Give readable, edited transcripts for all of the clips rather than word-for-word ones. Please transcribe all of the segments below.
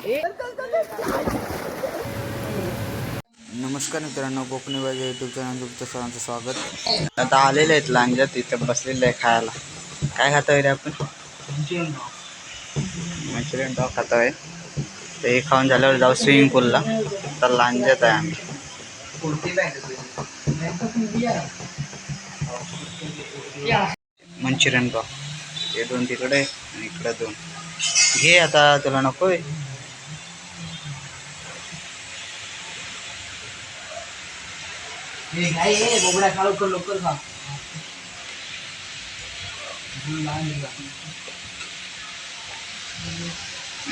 नमस्कार मित्रांनो, कोकणी बाजा यूट्यूब चॅनल तुमचं सर्वांचं स्वागत. आता आलेले आहेत लांज्यात, इथं बसलेलं आहे खायला. काय खातोय रे आपण? मंचुरियन पाव खातोय. ते खाऊन झाल्यावर जाऊ स्विमिंग पूलला. तर लांज्यात आहे आम्ही. मंचुरियन पाव हे 2 तिकडे आणि इकडे 2 घे. आता तुला नकोय? बोबडा खा लवकर खा.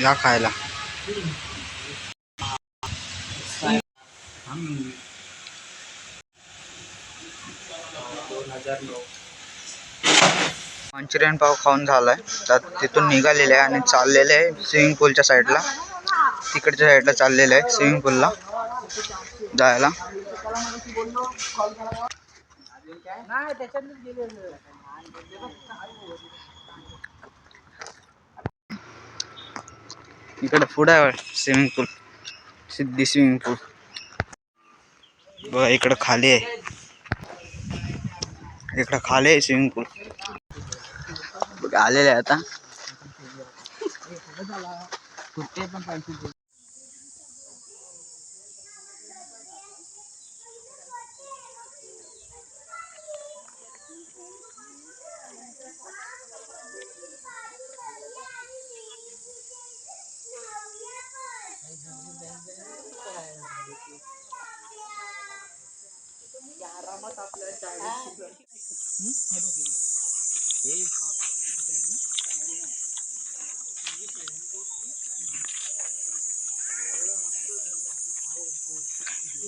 या खायला. मंचुरियन पाव खाऊन झालाय. तर तिथून निघालेले आहे आणि चाललेले आहे स्विमिंग पूलच्या साईडला. तिकडच्या साईडला चाललेले आहे स्विमिंग पूलला जायला. इकडे पुढे आहे स्विमिंग पूल, सिद्धी स्विमिंग पूल बघा. इकडे खाली आहे, इकडे खाली आहे स्विमिंग पूल बघा. आलेले आहे आता.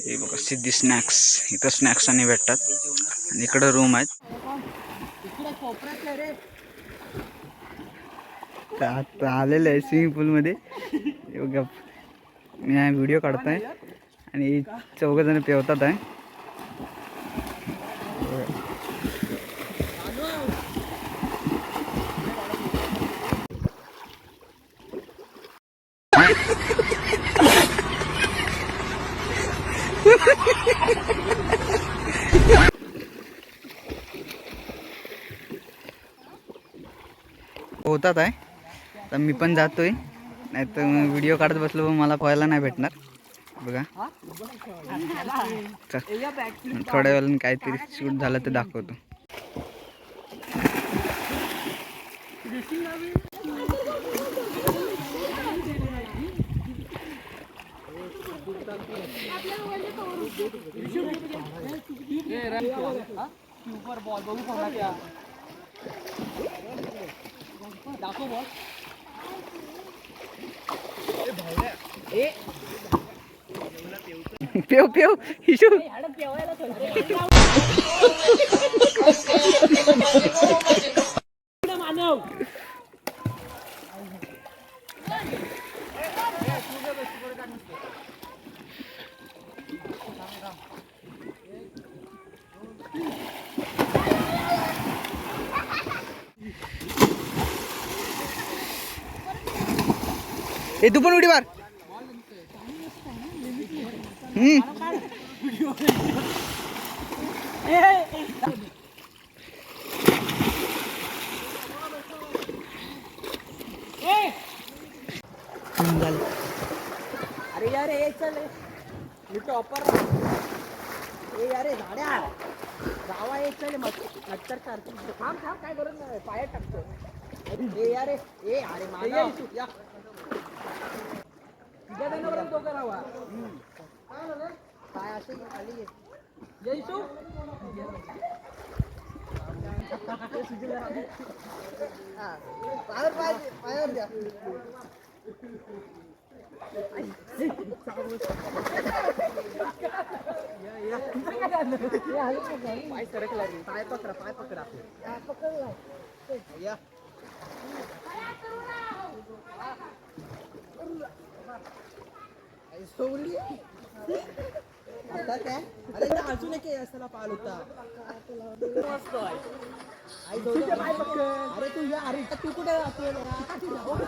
हे बघा सिद्धी स्नॅक्स. इथं स्नॅक्स आणि भेटतात आणि इकडे रूम आहेत. आता आलेलं आहे स्विमिंग पूलमध्ये. बघा मी हा व्हिडिओ काढतोय आणि 4 जण पेवतात आहे. होतात आहे. तर मी पण जातोय, नाही तर व्हिडिओ काढत बसलो पण मला पोहायला नाही भेटणार. बघा थोड्या वेळाने काहीतरी शूट झालं तर दाखवतो. Pave pave हिशू. ए तू पण उडी मार. अरे यार हे चल मी टॉपर. ए यार झाड्या जावा. हे चल नंतर करतो. थांब थांब काय गरज नाही, पायात टाकतो. ए यार ए अरे माझा या तुझ्या जणांवर दोघं राहा. काय असेल खाली ये येसू. पायावर पायावर द्या. पाय सरकला. पाय पकडा, पाय पकडा. या सोडली आता काय. अरे अजून एक असताना पाल होता. अरे तू या अरे तू कुठे जातोय जरा?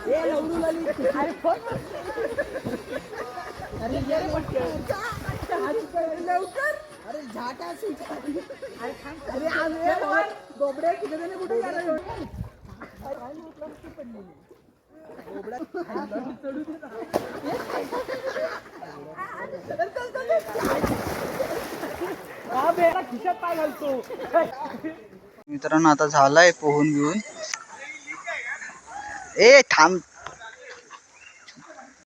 ए लवरू ललित. अरे फोन अरे ये रे पटकन. लवकर. अरे झाटा सीट. अरे थांब. अरे आज ये गोबड्या कुठे जाणे कुठे गेला ह्यो? काय म्हटलं तू पडलेली. गोबड्या चढू दे ना. हा बेटा खिशात पाय घालतो. मित्रांनो आता झालाय पोहून बिहून. ए थांब.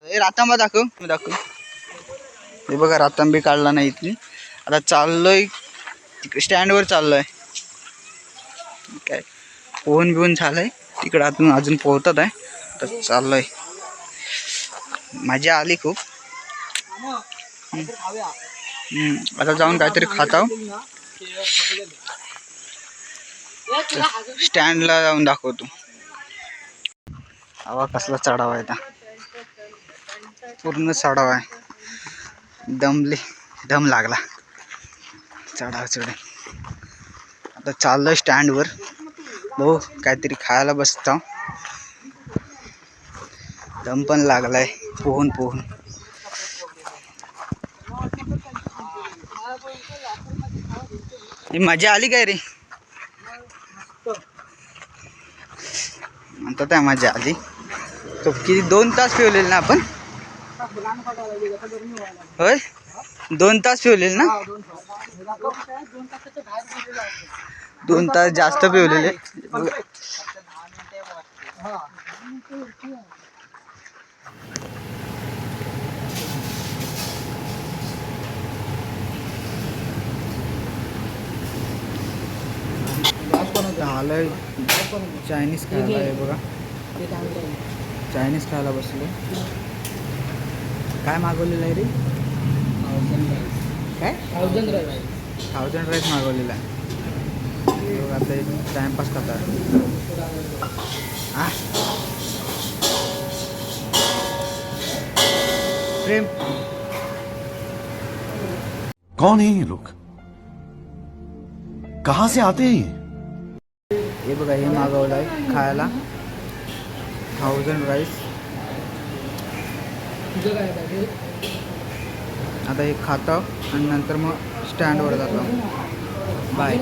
ए रातांबा दाखव दाखव. हे बघा रातांबी काढला नाही इथली. आता चाललोय स्टँडवर चाललोय. काय पोहून बिहून झालंय तिकडं अजून पोहतात आहे. तर चाललोय. मजा आली खूप. आता जाऊन काहीतरी खाताव. स्टँडला जाऊन दाखवतो. हवा कसला चढावा आहे. पूर्ण चढावा आहे. दम लागला चढाव चढे. आता चाललोय स्टँडवर. भाऊ काहीतरी खायला बसतो. दम पण लागलाय पोहून पोहून. मजा आली काय रे? म्हणतात त्या मजा आली. तो किती 2 तास फिरलेल ना आपण? होय 2 तास फिरलेल ना? 2 तास जास्त पिवलेले. आलंय चायनीज खायला. आहे बघा चायनीज खायला बसलो. काय मागवलेलं आहे रे? काय 1000 राईस मागवलेला आहे. आता टाइमपास करता. प्रेम कौन है ये लोग? कहाँ से आते हैं ये? हे बघा हे मागवलं आहे खायला 1000 राईस. आता हे खातो आणि नंतर मग स्टँडवर जातो. बाय.